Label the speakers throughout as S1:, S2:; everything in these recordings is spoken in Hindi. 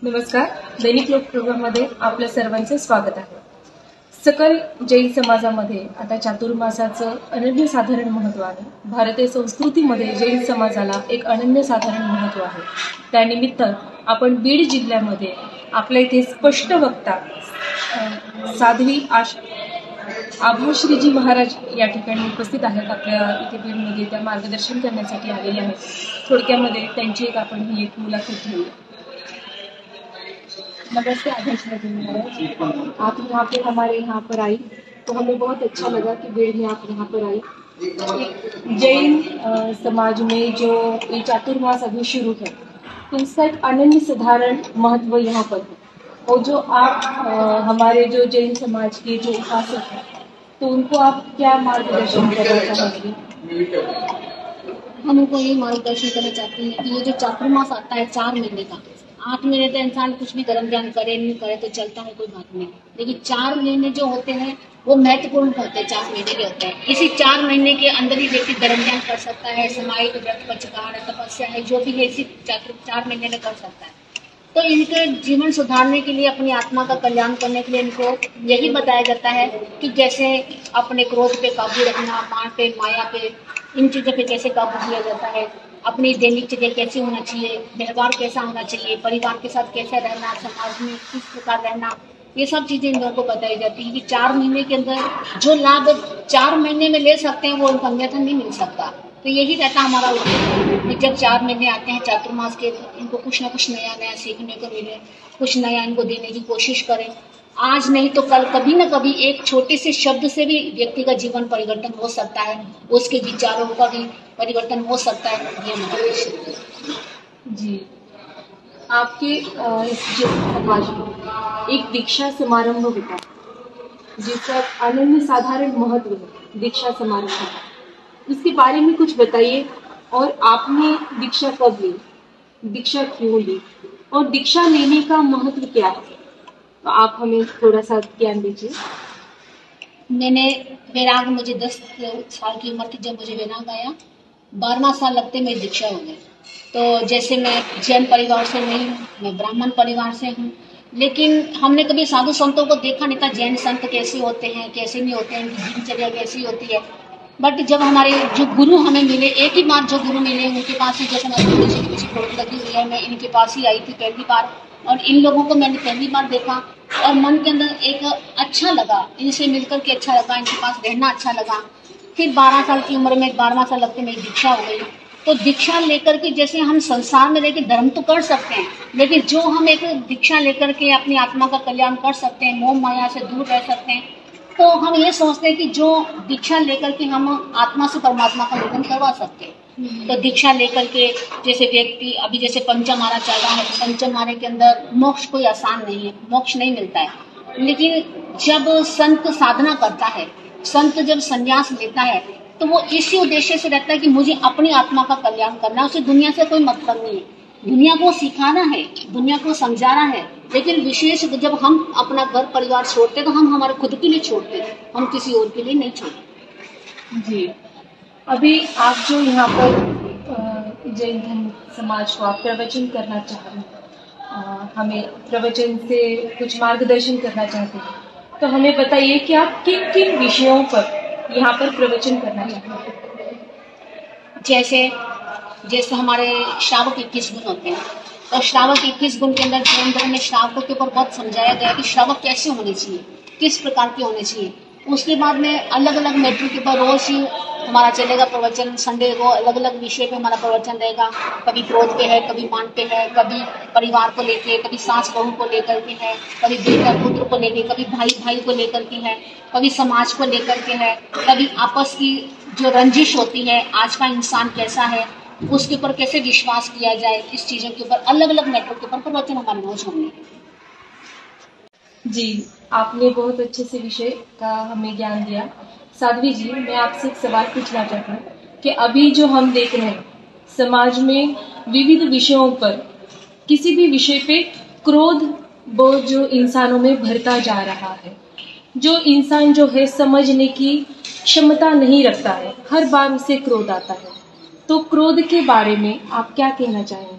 S1: नमस्कार. दैनिक लोक प्रोग्राममध्ये आपल्या सर्वांचे स्वागत आहे. सकल जैन समाजामध्ये आता चातुर्मासाचं अनन्यसाधारण महत्त्व आहे. भारतीय संस्कृतीमध्ये जैन समाजाला एक अनन्यसाधारण महत्त्व आहे. त्यानिमित्त आपण बीड जिल्ह्यामध्ये आपल्या इथे स्पष्ट वक्ता साध्वी आभाश्रीजी महाराज या ठिकाणी उपस्थित आहेत. आपल्या इथे बीडमध्ये त्या मार्गदर्शन करण्यासाठी आलेले आहेत. थोडक्यामध्ये त्यांची आपण ही एक मुलाखत घेऊया. नमस्ते आभाश्री जी महाराज, आप यहाँ पे हमारे यहाँ पर आई तो हमें बहुत अच्छा लगा कि बीड़ में आप यहाँ पर आई. जैन समाज में जो ये चातुर्मास अभी शुरू है तो इसका एक अनन्य साधारण महत्व यहाँ पर है. और जो आप हमारे जो जैन समाज के जो उपासक हैं तो उनको आप क्या मार्गदर्शन करना चाहेंगे?
S2: हम उनको ये मार्गदर्शन करना चाहते हैं कि ये जो चातुर्मास आता है 4 महीने का, 8 महीने तो इंसान कुछ भी कर्म ज्ञान करे नहीं करे तो चलता है, कोई बात नहीं. लेकिन 4 महीने जो होते हैं वो महत्वपूर्ण होते हैं. 4 महीने के होते हैं. इसी 4 महीने के अंदर ही व्यक्ति कर्म ज्ञान कर सकता है, सामायिक व्रत पचकार तपस्या है जो भी है इसी 4 महीने में कर सकता है. तो इनके जीवन सुधारने के लिए, अपनी आत्मा का कल्याण करने के लिए इनको यही बताया जाता है कि जैसे अपने क्रोध पे काबू रखना, मान पे, माया पे, इन चीज़ों पे कैसे काबू किया जाता है, अपनी दैनिक चीज़ें कैसे होना चाहिए, व्यवहार कैसा होना चाहिए, परिवार के साथ कैसे रहना, समाज में किस प्रकार रहना, ये सब चीज़ें इन लोगों को बताई जाती है कि 4 महीने के अंदर जो लाभ 4 महीने में ले सकते हैं वो उनको अन्यथा नहीं मिल सकता. तो यही रहता हमारा उद्देश्य कि जब 4 महीने आते हैं चातुर्मास के तो इनको कुछ ना कुछ नया नया सीखने को मिले, कुछ नया इनको देने की कोशिश करें. आज नहीं तो कल कभी न कभी एक छोटे से शब्द से भी व्यक्ति का जीवन परिवर्तन हो सकता है, उसके विचारों का भी परिवर्तन हो सकता है. ये हमारा उद्देश्य
S1: जी. आपके इस जो समाज में एक दीक्षा समारंभ होता है जिसका अनन्य साधारण महत्व है, दीक्षा समारंभ, इसके बारे में कुछ बताइए. और आपने दीक्षा कब ली, दीक्षा क्यों ली और दीक्षा लेने का महत्व क्या है, तो आप हमें थोड़ा सा ज्ञान दीजिए.
S2: मैंने वैराग, मुझे 10 साल की उम्र थी जब मुझे वैराग आया. 12वां साल लगते मेरी दीक्षा हो गई. तो जैसे मैं जैन परिवार से नहीं हूँ, मैं ब्राह्मण परिवार से हूँ, लेकिन हमने कभी साधु संतों को देखा नहीं था. जैन संत कैसे होते हैं, कैसे नहीं होते हैं, उनकी दिनचर्या कैसी होती है. बट जब हमारे जो गुरु हमें मिले, एक ही बार जो गुरु मिले उनके पास ही, जैसे मेरी मुझे फोटो लगी हुई है, मैं इनके पास ही आई थी पहली बार और इन लोगों को मैंने पहली बार देखा और मन के अंदर एक अच्छा लगा, इनसे मिलकर के अच्छा लगा, इनके पास रहना अच्छा लगा. फिर 12 साल की उम्र में, 12वां साल लगते मेरी दीक्षा हो गई. तो दीक्षा लेकर के जैसे हम संसार में रहकर धर्म तो कर सकते हैं, लेकिन जो हम एक दीक्षा लेकर के अपनी आत्मा का कल्याण कर सकते हैं, मोह माया से दूर रह सकते हैं, तो हम ये सोचते हैं कि जो दीक्षा लेकर के हम आत्मा से परमात्मा का मिलन करवा सकते हैं. तो दीक्षा लेकर के जैसे व्यक्ति, अभी जैसे पंचमारा चल रहा है, तो पंचमारे के अंदर मोक्ष कोई आसान नहीं है, मोक्ष नहीं मिलता है. लेकिन जब संत साधना करता है, संत जब संन्यास लेता है तो वो इसी उद्देश्य से रहता है कि मुझे अपनी आत्मा का कल्याण करना है, उसे दुनिया से कोई मतलब नहीं है. दुनिया को सिखाना है, दुनिया को समझाना है, लेकिन विशेष जब हम अपना घर परिवार छोड़ते हैं तो हम हमारे खुद के लिए छोड़ते हैं, हम किसी और के लिए नहीं छोड़ते.
S1: जी. अभी आप जो यहाँ पर जैन धर्म समाज को आप प्रवचन करना चाह रहे हैं, हमें प्रवचन से कुछ मार्गदर्शन करना चाहते हैं, तो हमें बताइए कि आप किन किन विषयों पर यहाँ पर प्रवचन करना चाहते हैं.
S2: जैसे हमारे श्रावक 21 गुण होते हैं और श्रावक 21 गुण के अंदर जैन धर्म में श्रावकों के ऊपर बहुत समझाया गया कि श्रावक कैसे होने चाहिए, किस प्रकार के होने चाहिए. उसके बाद में अलग अलग मैटर के ऊपर रोज ही हमारा चलेगा प्रवचन. संडे को अलग अलग विषय पे हमारा प्रवचन रहेगा. कभी क्रोध पे है, कभी मान पे है, कभी परिवार को लेके, कभी सास बहू को लेकर के है, कभी बेटा पुत्र को लेके, कभी भाई भाई को लेकर के है, कभी समाज को लेकर के है, कभी आपस की जो रंजिश होती है, आज का इंसान कैसा है, उसके ऊपर कैसे विश्वास किया जाए, इस चीजों के ऊपर अलग अलग मैटर के ऊपर प्रवचन हमारे रोज होंगे.
S1: जी, आपने बहुत अच्छे से विषय का हमें ज्ञान दिया. साध्वी जी, मैं आपसे एक सवाल पूछना चाहती हूँ कि अभी जो हम देख रहे हैं समाज में विविध विषयों पर, किसी भी विषय पे क्रोध बहुत जो इंसानों में भरता जा रहा है, जो इंसान जो है समझने की क्षमता नहीं रखता है, हर बार उसे क्रोध आता है. तो क्रोध के बारे में आप क्या कहना चाहेंगे?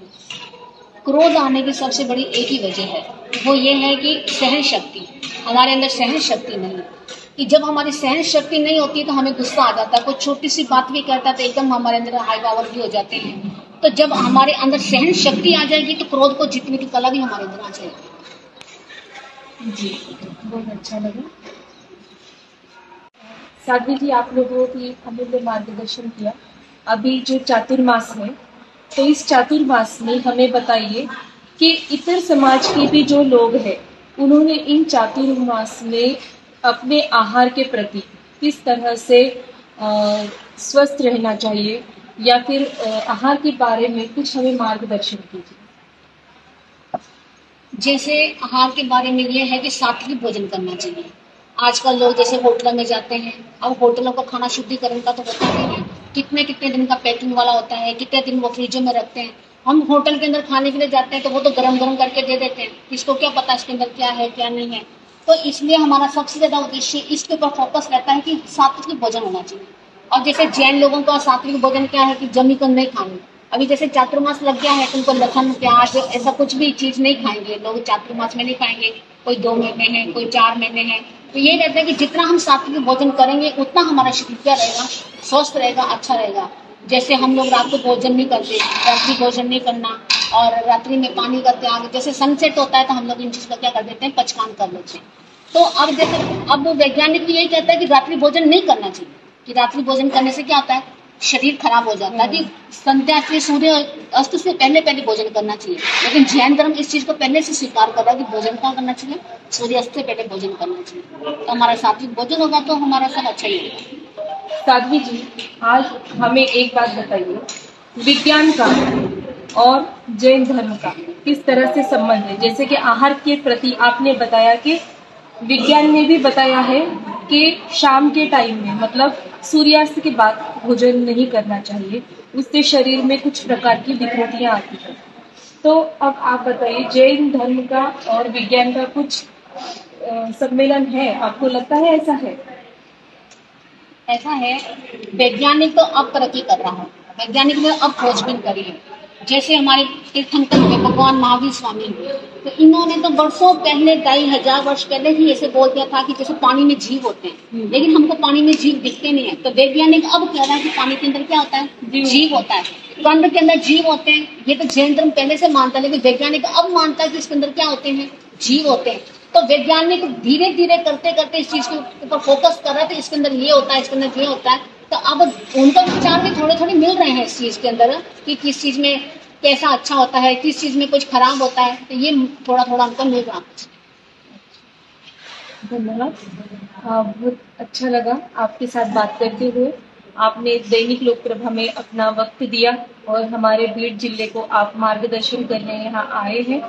S2: क्रोध आने की सबसे बड़ी एक ही वजह है, वो ये है कि सहन शक्ति, हमारे अंदर सहन शक्ति नहीं है। कि जब हमारी सहन शक्ति नहीं होती है तो हमें गुस्सा आ जाता है, कोई छोटी सी बात भी कहता है तो एकदम हमारे अंदर हाई पावर भी हो जाते हैं। तो जब हमारे अंदर सहन शक्ति आ जाएगी तो क्रोध को जीतने की कला भी हमारे अंदर आ जाएगी।
S1: जी, बहुत अच्छा लगा। साध्वी जी, आपने बहुत ही अमूल्य मार्गदर्शन किया। अभी जो चातुर्मास है, तो इस चातुर्मास में हमें बताइए कि इतर समाज के भी जो लोग हैं, उन्होंने इन चातुर्मास में अपने आहार के प्रति किस तरह से स्वस्थ रहना चाहिए, या फिर आहार के बारे में कुछ हमें मार्गदर्शन कीजिए।
S2: जैसे आहार के बारे में ये है कि सात्विक भोजन करना चाहिए। आजकल लोग जैसे होटलों में जाते हैं, अब होटलों का खाना शुद्धिकरण का तो होता नहीं है, कितने कितने दिन का पैकिंग वाला होता है, कितने दिन वो फ्रिजों में रखते हैं। हम होटल के अंदर खाने के लिए जाते हैं तो वो तो गरम गरम करके दे देते हैं, किसको क्या पता इसके अंदर क्या है क्या नहीं है। तो इसलिए हमारा सबसे ज्यादा उद्देश्य इसके ऊपर फोकस रहता है कि सात्विक भोजन होना चाहिए। और जैसे जैन लोगों का सात्विक भोजन क्या है कि जमी कर नहीं खानी। अभी जैसे चातुर्मास लग गया है तो उनको लखन प्याज ऐसा कुछ भी चीज नहीं खाएंगे लोग, चातुर्मास में नहीं खाएंगे। कोई 2 महीने है, कोई 4 महीने है। तो ये रहता है कि जितना हम सात्विक भोजन करेंगे उतना हमारा शरीर क्या रहेगा, स्वस्थ रहेगा, अच्छा रहेगा। जैसे हम लोग रात को भोजन नहीं करते, रात्रि भोजन नहीं करना, और रात्रि में पानी का त्याग, जैसे सनसेट होता है तो हम लोग इन चीज का क्या कर देते हैं, पचकान कर लेते हैं। तो अब जैसे अब वैज्ञानिक भी यही कहता है कि रात्रि भोजन नहीं करना चाहिए, कि रात्रि भोजन करने से क्या होता है, शरीर खराब हो जाता है। कि संध्या से सूर्य अस्त से पहले पहले भोजन करना चाहिए, लेकिन जैन धर्म इस चीज को पहले से स्वीकार कर रहा है कि भोजन क्या करना चाहिए, सूर्यास्त से पहले भोजन करना चाहिए। तो हमारा सात्विक भोजन होगा तो हमारा सब अच्छा ही होगा।
S1: साध्वी जी, आज हमें एक बात बताइए, विज्ञान का और जैन धर्म का किस तरह से संबंध है। जैसे कि आहार के प्रति आपने बताया कि विज्ञान ने भी बताया है कि शाम के टाइम में, मतलब सूर्यास्त के बाद भोजन नहीं करना चाहिए, उससे शरीर में कुछ प्रकार की विकृतियां आती हैं। तो अब आप बताइए, जैन धर्म का और विज्ञान का कुछ सम्मेलन है, आपको लगता है ऐसा है?
S2: ऐसा है, वैज्ञानिक तो अब तरक्की कर रहा है, वैज्ञानिक ने अब खोजबीन करी है। जैसे हमारे तीर्थंकर हुए भगवान महावीर स्वामी हुए, तो इन्होंने तो वर्षों पहले 2500 वर्ष पहले ही ऐसे बोल दिया था कि जैसे पानी में जीव होते हैं, लेकिन हमको पानी में जीव दिखते नहीं है। तो वैज्ञानिक अब कह रहा है कि पानी के अंदर क्या होता है, जीव होता है, कंड के अंदर जीव होते हैं। ये तो जैन धर्म पहले से मानता है, लेकिन वैज्ञानिक अब मानता है कि इसके अंदर क्या होते हैं, जीव होते हैं। तो वैज्ञानिक धीरे धीरे करते करते इस चीज के ऊपर फोकस कर रहा है, तो इसके अंदर ये होता है, इसके अंदर ये होता है। तो अब उनका विचार भी थोड़े थोड़े मिल रहे हैं इस चीज के अंदर, कि किस चीज में कैसा अच्छा होता है, किस चीज में कुछ खराब होता है। तो ये थोड़ा थोड़ा उनको मिल रहा है।
S1: धन्यवाद। बहुत अच्छा लगा आपके साथ बात करते हुए। आपने दैनिक लोकप्रभा में अपना वक्त दिया और हमारे बीड जिले को आप मार्गदर्शन करने यहाँ आए हैं,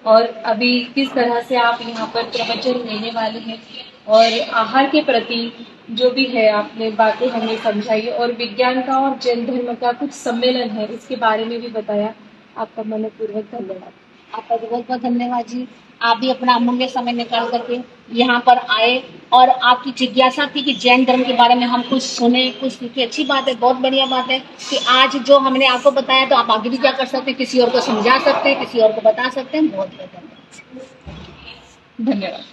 S1: और अभी किस तरह से आप यहाँ पर प्रवचन देने वाले हैं, और आहार के प्रति जो भी है आपने बातें हमें समझाई, और विज्ञान का और जैन धर्म का कुछ सम्मेलन है इसके बारे में भी बताया। आपका मनपूर्वक धन्यवाद।
S2: आपका बहुत बहुत धन्यवाद जी। आप भी अपना अमूल्य समय निकाल करके यहाँ पर आए, और आपकी जिज्ञासा थी कि जैन धर्म के बारे में हम कुछ सुने, कुछ सीखे। अच्छी बात है, बहुत बढ़िया बात है कि आज जो हमने आपको बताया तो आप आगे भी क्या कर सकते हैं, किसी और को समझा सकते हैं, किसी और को बता सकते हैं। बहुत बहुत धन्यवाद।
S1: धन्यवाद।